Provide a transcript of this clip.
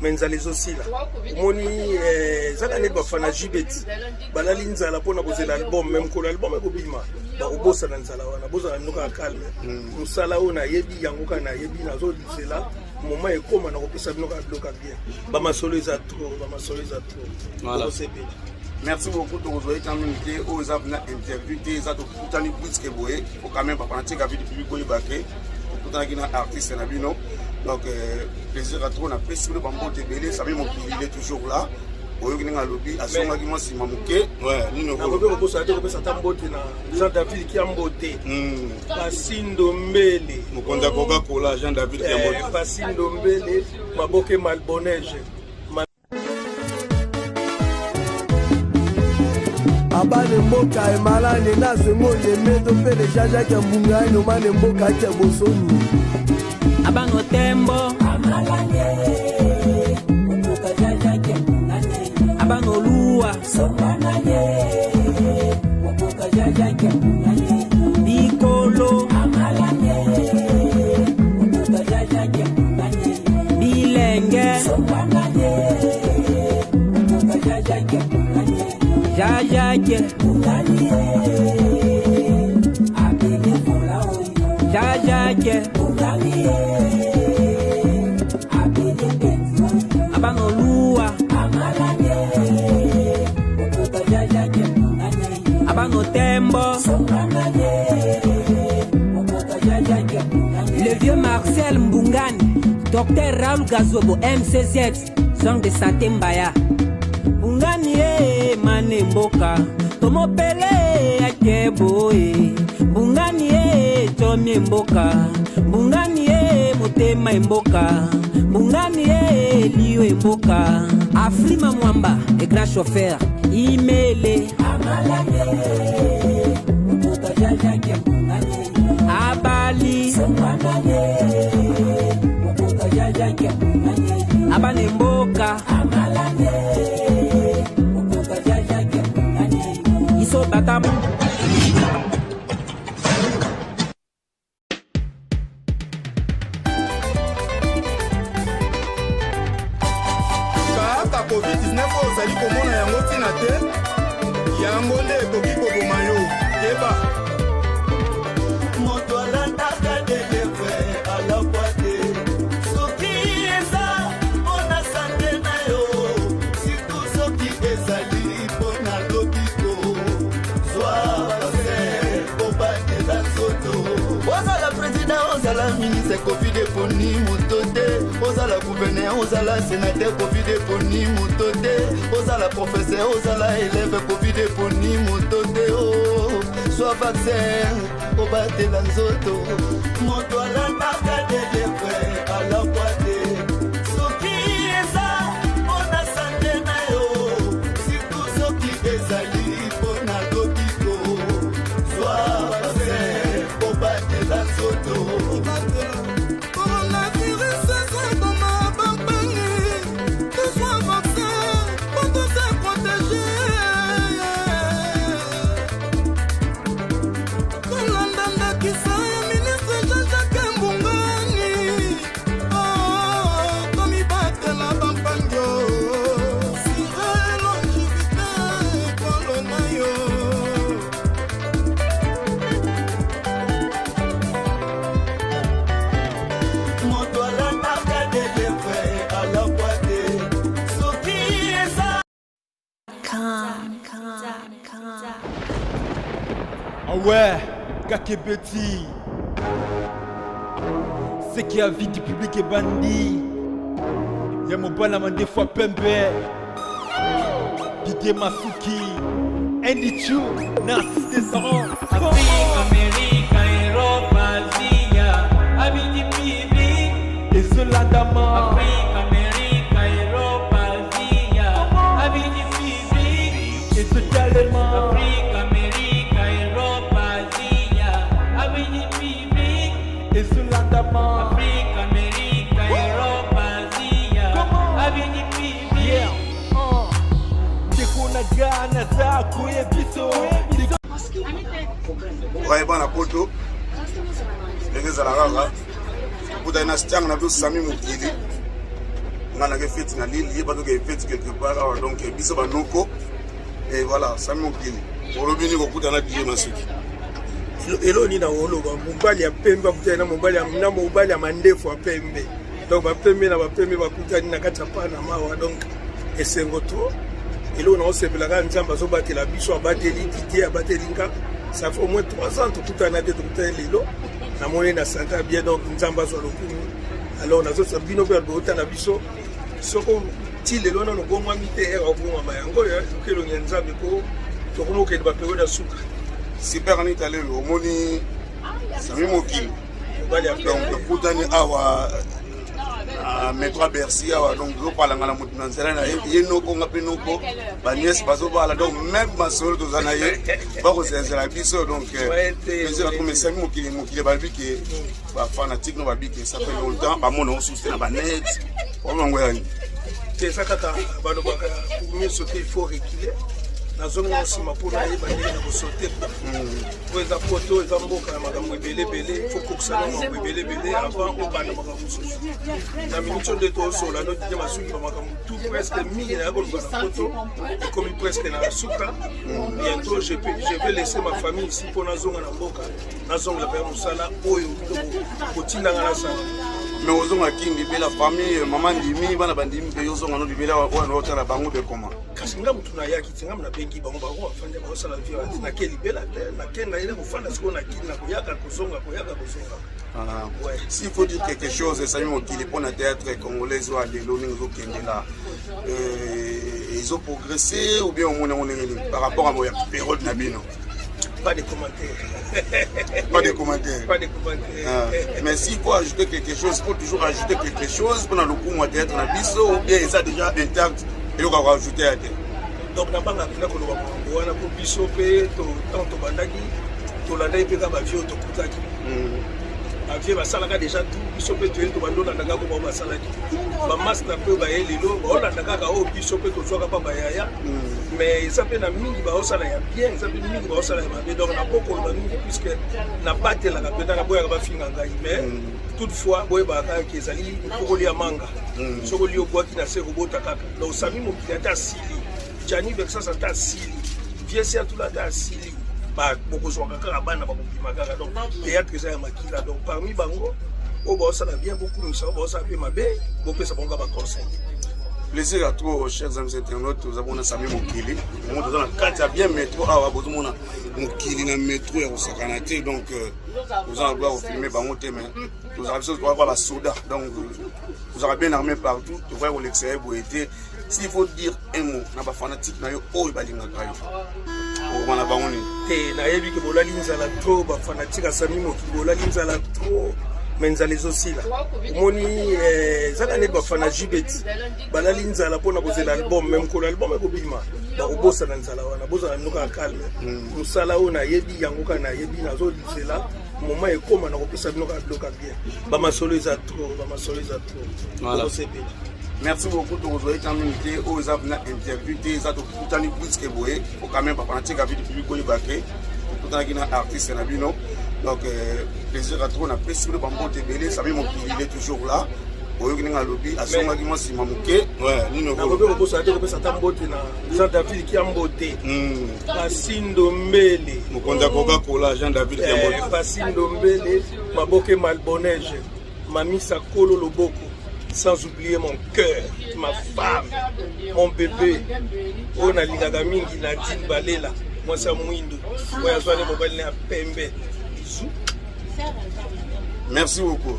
menzala ezosila omoni ezaka neti bafana jibeti balali nzala mpona kozela album meme kolo album ekobima bakobosana nzala wana bozala bino kaka calme mosala oyo nayebi yango kaka nayebi nazolizela moma ekoma na kopesa bino kaka biloko bien bamasolo eza trop okosepela. Merci beaucoup de vous quand même aux interviews des autres tout en plus que vous faut quand même pas prendre la vie du public pour y battre tout en artiste na bino donc plaisir à trop on a fait le bambou de belé ça même il est toujours là oyo kinga lobby asonga ki mwasi mamuke ouais nino ko ko ko sa tambote na Jean David ki ambote Basindo Mbele mukonda Coca-Cola Jean David ki ambote Basindo Mbele maboke malbonege abane mboka emalane na semonde meto pele jaja ke mbunga ino mane mboka ke bosoni abano tembo amalane mboka jaja ke mbungane abano luwa somanane mboka jaja ke mbungane bikolo amalane mboka jaja ke mbungane bilenge somanane mboka jaja ke mbungane Jajake Mungani Abele Fulao Jajake Mungani Abele Benzo Abano Lua Amalane Mukuka Jajake Mungani Abano Tembo Somanane Mukuka Jajake Mungani Le vieux Marcel Mbungani Docteur Raoul Gazobo MCZ Zone de Santé Mbaya Mbungani mane mboka tomopele akeboe Mbungani tomie mboka Mbungani motema mboka Mbungani liwe mboka Afrima Mwamba et grand chauffeur Imele Amalane mboka jaja ke Mbungani Abali Somanane mboka jaja ke Mbungani Abane mboka Amalane Batam kaka COVID-19 ozali komona yango tina te yango nde ekoki koboma yo yeba moto alandaka delevre alakwa te soki eza mpona sante na yo situ soki ezali mpona lobiko ozala président ozala ministre covid eponi moto te ozala gouverneur ozala sénateur covid eponi moto te ozala professeur ozala élève covid eponi moto te soa vaccin obatela nzoto moto alandaka delevre alakwa te soki eza mpona sante na yo situ soki ezali mpona lobiko soa vaccin obatela nzoto Ouais, Kakebeti. C'est qui a vie du public et bandit. Y'a mon balama des fois Pembe. Didier Masuki. Andy Chou. Narcisse Descendant. Afrique, Amérique, Europe, Asie, avis du public. Et Zolandama. Afrique, Amérique, Europe, Asie, avis du public. Et ce Calema. Afrique, Amérique, Europe, Asie, avis du public. Et Zolandama. Afrique, Amérique, Europe, Asie, avis du public. Yeah. Tekona Ghana, Zaku et Bisso. Ouais, bon, la poto. Les gars, la rara. Pour d'ailleurs, Stiang, on a vu Sami Moukili. nga na fête na Lille yeba donc fête quelque part donc biso banoko et voilà Sami Mokili olobini kokutana die masuki elo ni na oloba mobali ya pembe akutani na mobali ya mandefu ya pembe donc bapembe na bapembe bakutani na kati ya pana mawa donc esengo to elo na osepelaka nzambe azobatela biso abateli Didier abateli nga ça fait au moins 3 ans tokutana te tokutani lelo namoni na santa bien donc nzambe azwa lokumu alors nazosa bino mpe alobotana biso soko ti lelo nano bomwami te ere obomwama yango okelongi nzambe po tokomokende baperiode ya suka super en Italie omoni Sami Mokili donc kutani awa métro à Bercy awa donc zopalanga na mutu na nzela na ye noko nga pe noko baniesi bazobala donc même masolo tozana ye bakozenzela biso donc plaisir comme Sami Mokili babi ke bafanatique no babi ke ça fait longtemps bamona osuste na banet omango yani c'est ça kaka balobaka mieux sauter il faut reculer nazomona nsima mpona yeba ndenge na kosaute po eza poto eza mboka ya makambo ebelebele fo kokosana makambo ebelebele avant obanda makambo mosusu na minute nde tozosola no dide masuki bamakambo tout presque mingi naya koluka na poto ekomi presque na suka bientôt je vais laisser ma famille ici mpo nazonga na mboka nazongela mpe ya mosala oyo kotindanga nasala mais ozonga kingi mpe la famille mama ndimi bana bandimi mpe yozonga no libela wana otala bango mpe koma kasi nga mutu nayaki te nga nabengi bango bango bafande bakosala violence nakeli bela te nakenda ile kofanda sikoyo nakili na koyaka kozonga s'il faut dire quelque chose Sami Mokili mpona théâtre congolais oyo alelo ndenge ezokende la ils ont progressé ou bien omona ngo ndenge nini par rapport à moya période na bino pas de commentaires. Pas de commentaires. Pas de commentaires. Mais s'il faut ajouter quelque chose, il faut toujours ajouter quelque chose pendant le coup moi d'être dans biso ou bien ça déjà intact et on va rajouter à terre. Donc na banga kuna ko loba ko wana ko biso pe to tanto bandaki to landa pe ka ba vieux to kutaki. Avie basalaka déjà tout biso pe to to bando landa ko ba basalaki. Ba master pe ba elelo ba landa ka o biso pe to zwaka pa ba yaya. Mais ça peut na mingi ba osala ya bien ça peut mingi ba osala ya mabe donc na boko ba mingi puisque na batela ka peta na boya ba finga ngai mais toutefois boye ba ka ki ezali kokoli ya manga sokoli obwaki na se robota kaka donc Sami Mokili ata sili Jani Bexa ata sili viesi atula ata sili ba boko zwaka kaka bana ba kokima kaka donc théâtre ça ya makila donc parmi bango o ba osala bien beaucoup misa ba osala pe mabe bo pesa bonga ba conseil. Plaisir à tous, chers amis internautes. Nous avons Sami Mokili. Nous avons dans la carte bien métro. Ah, nous avons Mokili dans le métro et au Sakanate. Donc, nous allons voir filmer Bangote. Mais nous avons voir la soda. Donc, nous avons bien armé partout. Tu vois où l'extérieur vous été. S'il faut dire un mot, nous avons fanatique. Nous avons balinga kayo. On a bangoni. Te na yebi ke bolali nzala trop ba fanatique Sami Mokili bolali nzala trop. Menzali zosila moni zaka ne bafana jibeti balali nzala pona kozela album même ko album ekobima ba kobosa na nzala wana boza noka calme musala ona yebi yango kana yebi nazo lisela moment ekoma na kopesa bino ka bloka bien ba masolo za trop voilà. Merci beaucoup de vous être invité aux interviews des autres Koutani Bouitske Boé au quand même pas pratique avec public ko ibake tout en artiste na bino. Donc, plaisir à trouver, on a apprécié le bambou de Sami Mokili, il est toujours là. Au lieu de lobby, à son argument, si Mamouké, ouais, nous ne pouvons pas ça tambote na Jean David qui a mboté. Passine Dombele. Mukonda Coca-Cola, Jean David qui a mboté. Passine Dombele, Maboke Malbonège, Mami Sakolo Loboko. Sans oublier mon cœur, ma femme, mon bébé. On a l'Igaga Mingi, Nadine Balela. Moi, c'est Mouindou. Moi, je suis allé à Pembe. Merci beaucoup.